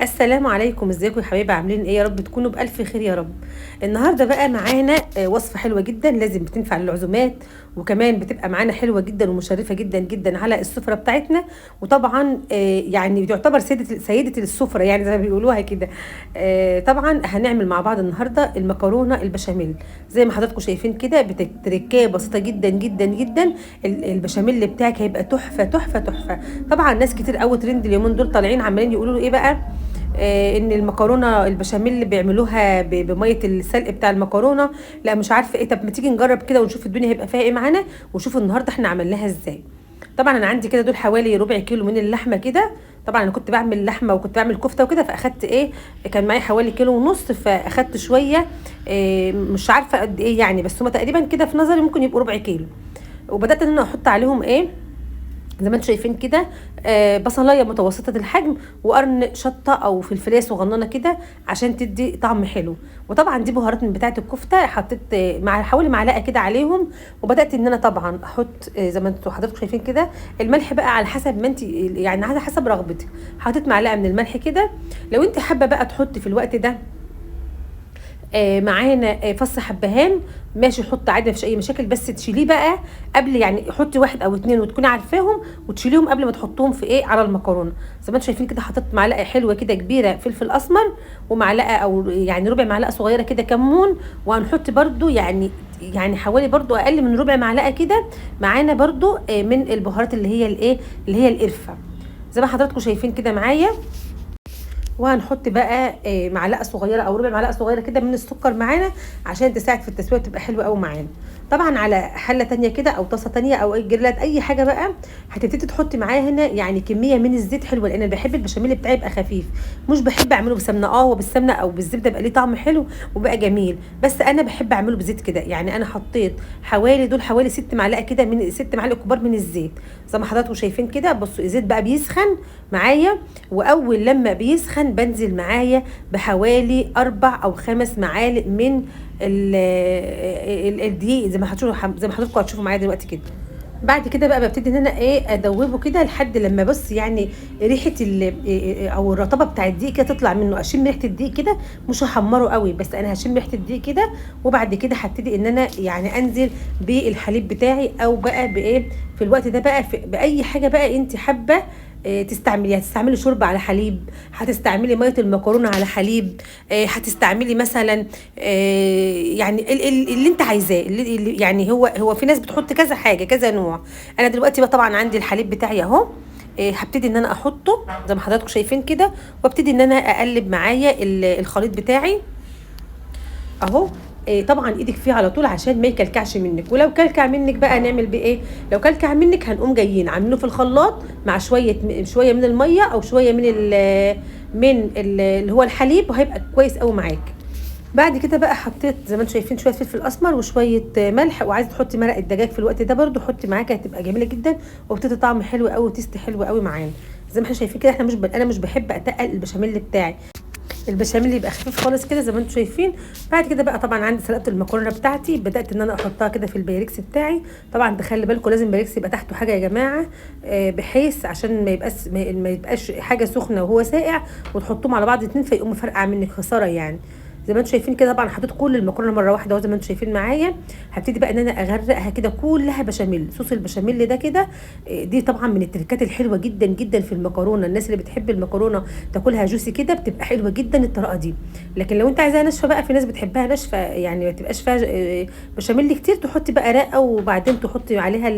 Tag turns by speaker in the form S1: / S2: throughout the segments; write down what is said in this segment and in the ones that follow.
S1: السلام عليكم، ازيكم يا حبايبي؟ عاملين ايه؟ يا رب تكونوا بالف خير يا رب. النهارده بقى معانا وصفه حلوه جدا، لازم بتنفع للعزومات، وكمان بتبقى معانا حلوه جدا ومشرفه جدا جدا على السفره بتاعتنا. وطبعا يعني بتعتبر سيده السفره، يعني زي ما بيقولوها كده. طبعا هنعمل مع بعض النهارده المكرونه البشاميل. زي ما حضراتكم شايفين كده، بتركيه بسيطه جدا جدا جدا. البشاميل بتاعك هيبقى تحفه تحفه تحفه. طبعا ناس كتير قوي ترند اليومين دول طالعين عمالين يقولوا له ايه بقى، ان المكرونه البشاميل اللي بيعملوها بميه السلق بتاع المكرونه. لا مش عارفه ايه، طب ما تيجي نجرب كده ونشوف الدنيا هيبقى فيها ايه معانا، وشوفوا النهارده احنا عملناها ازاي. طبعا انا عندي كده دول حوالي ربع كيلو من اللحمه كده. طبعا انا كنت بعمل لحمه وكنت بعمل كفته وكده، فاخدت ايه، كان معايا حوالي كيلو ونص، فاخدت شويه. مش عارفه قد ايه يعني، بس هما تقريبا كده في نظري ممكن يبقوا ربع كيلو. وبدات ان انا احط عليهم ايه، زي ما انتم شايفين كده، بصلايه متوسطه الحجم، وقرن شطه او فلفلايه صغننه كده عشان تدي طعم حلو. وطبعا دي بهارات من بتاعه الكفته، حطيت مع حوالي معلقه كده عليهم. وبدات ان انا طبعا احط زي ما انتم حضراتكم شايفين كده الملح بقى على حسب ما انت، يعني على حسب رغبتك. حطيت معلقه من الملح كده. لو انت حابه بقى تحطي في الوقت ده معانا فص حبهان، ماشي، حط عادي مفيش اي مشاكل، بس تشيليه بقى قبل، يعني حطي واحد او اتنين وتكوني عارفاهم، وتشيليهم قبل ما تحطوهم في ايه على المكرونه. زي ما انتم شايفين كده، حطيت معلقه حلوه كده كبيره فلفل اسمر، ومعلقه او يعني ربع معلقه صغيره كده كمون. وهنحط برده يعني حوالي برضو اقل من ربع معلقه كده معانا برضو من البهارات اللي هي الايه، اللي هي القرفه، زي ما حضراتكم شايفين كده معايا. وهنحط بقى معلقه صغيره او ربع معلقه صغيره كده من السكر معانا، عشان تساعد في التسويه تبقى حلوه قوي معانا. طبعا على حله تانية كده او طاسه تانية او اي جريلات اي حاجه بقى، هتبتدي تحطي معايا هنا يعني كميه من الزيت حلوه، لان انا بحب البشاميل بتاعي يبقى خفيف. مش بحب اعمله بسمنه، هو بالسمنه او بالزبده بقى ليه طعم حلو وبقى جميل، بس انا بحب اعمله بزيت كده. يعني انا حطيت حوالي 6 معالق كده، من 6 معالق كبار من الزيت. زي ما حضراتكم شايفين كده، بصوا الزيت بقى بيسخن معايا. واول لما بيسخن بنزل معايا بحوالي 4 أو 5 معالق من الدقيق، زي ما حضراتكم هتشوفوا معايا دلوقتي كده. بعد كده بقى ببتدي ان انا ايه ادوبه كده لحد لما بص يعني ريحه او الرطبه بتاع الدقيق كده تطلع منه، اشم ريحه الدقيق كده. مش هحمره قوي، بس انا هشم ريحه الدقيق كده. وبعد كده هبتدي ان انا يعني انزل بالحليب بتاعي، او بقى بايه في الوقت ده بقى باي حاجه بقى انت حابه تستعملي. هتستعملي شوربه على حليب، هتستعملي ميه المكرونه على حليب، هتستعملي مثلا يعني اللي انت عايزاه، يعني هو في ناس بتحط كذا حاجه كذا نوع. انا دلوقتي بقى طبعا عندي الحليب بتاعي اهو، هبتدي ان انا احطه زي ما حضراتكم شايفين كده، وابتدي ان انا اقلب معايا الخليط بتاعي اهو. طبعا ايدك فيه على طول عشان ما يكلكعش منك، ولو كلكع منك بقى نعمل بيه ايه؟ لو كلكع منك هنقوم جايين عاملينه في الخلاط مع شويه من الميه، او شويه اللي هو الحليب، وهيبقى كويس قوي معاك. بعد كده بقى حطيت زي ما انتم شايفين شويه فلفل اسمر وشويه ملح، وعايزه تحطي مرق الدجاج في الوقت ده برده حطي معاك، هتبقى جميله جدا وبتدي طعم حلو قوي وتيست حلو قوي معانا. زي ما احنا شايفين كده، انا مش بحب اتقل البشاميل بتاعي، البشاميل يبقى خفيف خالص كده زي ما انتم شايفين. بعد كده بقى طبعا عندي سلقه المكرونه بتاعتي، بدات ان انا احطها كده في البايركس بتاعي. طبعا تخلي بالكم لازم البايركس يبقى تحته حاجه يا جماعه، بحيث عشان ما يبقاش حاجه سخنه وهو ساقع وتحطوهم على بعض اتنين فيقوموا فرقع منك، خساره يعني. زي ما انتم شايفين كده، طبعا حطيت كل المكرونه مره واحده اهو زي ما انتم شايفين معايا. هبتدي بقى ان انا اغرقها كده كلها بشاميل، صوص البشاميل ده كده. دي طبعا من التركات الحلوه جدا جدا في المكرونه، الناس اللي بتحب المكرونه تاكلها جوسي كده بتبقى حلوه جدا الطريقه دي. لكن لو انت عايزاها ناشفه بقى، في ناس بتحبها ناشفه يعني ما تبقاش فيها بشاميل كتير، تحطي بقى رقه وبعدين تحطي عليها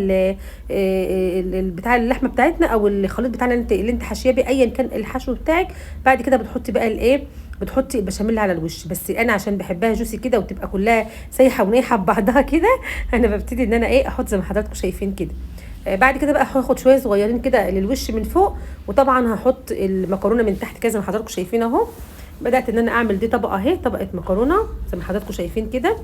S1: بتاع اللحمه بتاعتنا او الخليط بتاعنا اللي انت حاشيه بيه، ايا كان الحشو بتاعك. بعد كده بتحطي بقى الايه، بتحطي البشاميل على الوش. بس انا عشان بحبها جوسي كده وتبقى كلها سايحه ونايحه ببعضها كده، انا ببتدي ان انا ايه احط زي ما حضراتكم شايفين كده. بعد كده بقى هاخد شويه صغيرين كده للوش من فوق، وطبعا هحط المكرونه من تحت كده زي ما حضراتكم شايفين اهو. بدات ان انا اعمل دي طبقه اهي، طبقه مكرونه زي ما حضراتكم شايفين كده.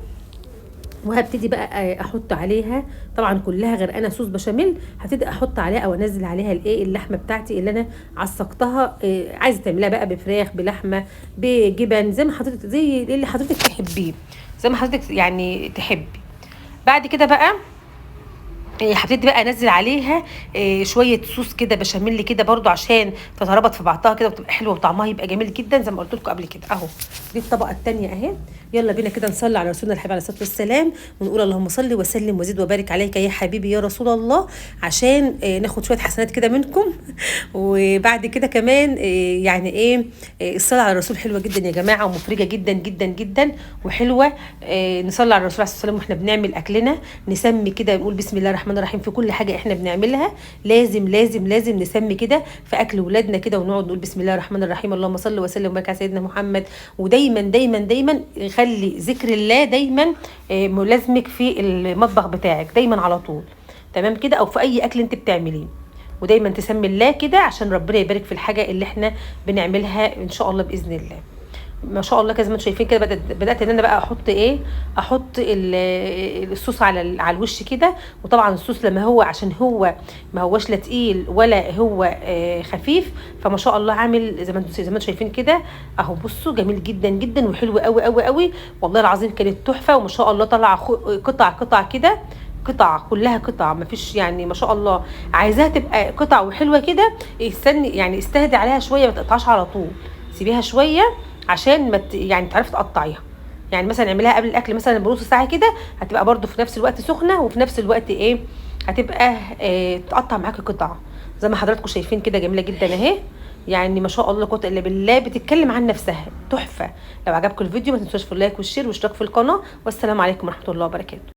S1: وهبتدي بقى احط عليها طبعا كلها غرقانه صوص بشاميل. هبتدي احط عليها او انزل عليها الايه اللحمه بتاعتي اللي انا عصقتها. عايزه تعمليها بقى بفراخ بلحمه بجبن، زي اللي حضرتك تحبيه، زي ما حضرتك يعني تحبي. بعد كده بقى هبتدي بقى انزل عليها شويه صوص كده بشاميل كده برضو عشان تتربط في بعضها كده وتبقى حلوه وطعمها يبقى جميل جدا زي ما قلت لكم قبل كده اهو. دي الطبقه الثانيه اهي. يلا بينا كده نصلي على رسولنا الحبيب عليه الصلاه والسلام ونقول اللهم صل وسلم وزد وبارك عليك يا حبيبي يا رسول الله، عشان ناخد شويه حسنات كده منكم. وبعد كده كمان يعني ايه، الصلاه على الرسول حلوه جدا يا جماعه ومفرجه جدا جدا جدا وحلوه. نصلي على الرسول عليه الصلاه والسلام واحنا بنعمل اكلنا، نسمي كده نقول بسم الله الرحمن الرحيم في كل حاجه احنا بنعملها. لازم لازم لازم نسمي كده في اكل ولادنا كده، ونقعد نقول بسم الله الرحمن الرحيم اللهم صل وسلم وبارك على سيدنا محمد. ودايما دايما دايما خلي ذكر الله دايما ملازمك في المطبخ بتاعك دايما على طول، تمام كده، او في اي اكل انت بتعمليه. ودايما تسمي الله كده عشان ربنا يبارك في الحاجه اللي احنا بنعملها ان شاء الله باذن الله. ما شاء الله كده زي ما انتم شايفين كده بدات ان انا بقى احط ايه، احط الصوص على الوش كده. وطبعا الصوص لما هو عشان هو ما هوش لا تقيل ولا هو خفيف، فما شاء الله عامل زي ما انتم شايفين كده اهو. بصوا جميل جدا جدا وحلو قوي قوي قوي والله العظيم، كانت تحفه وما شاء الله طلع قطع كده، قطع كلها قطع ما فيش يعني ما شاء الله. عايزاها تبقى قطع وحلوه كده، استني يعني استهدي عليها شويه ما تقطعش على طول، سيبيها شويه عشان ما يعني تعرفي تقطعيها. يعني مثلا اعمليها قبل الاكل مثلا بنص ساعه كده، هتبقى برده في نفس الوقت سخنه وفي نفس الوقت ايه، هتبقى تقطع معاكي قطعه زي ما حضراتكم شايفين كده جميله جدا اهي. يعني ما شاء الله لا قوه الا بالله، بتتكلم عن نفسها تحفه. لو عجبكم الفيديو ما تنسوش في اللايك والشير والاشتراك في القناه، والسلام عليكم ورحمه الله وبركاته.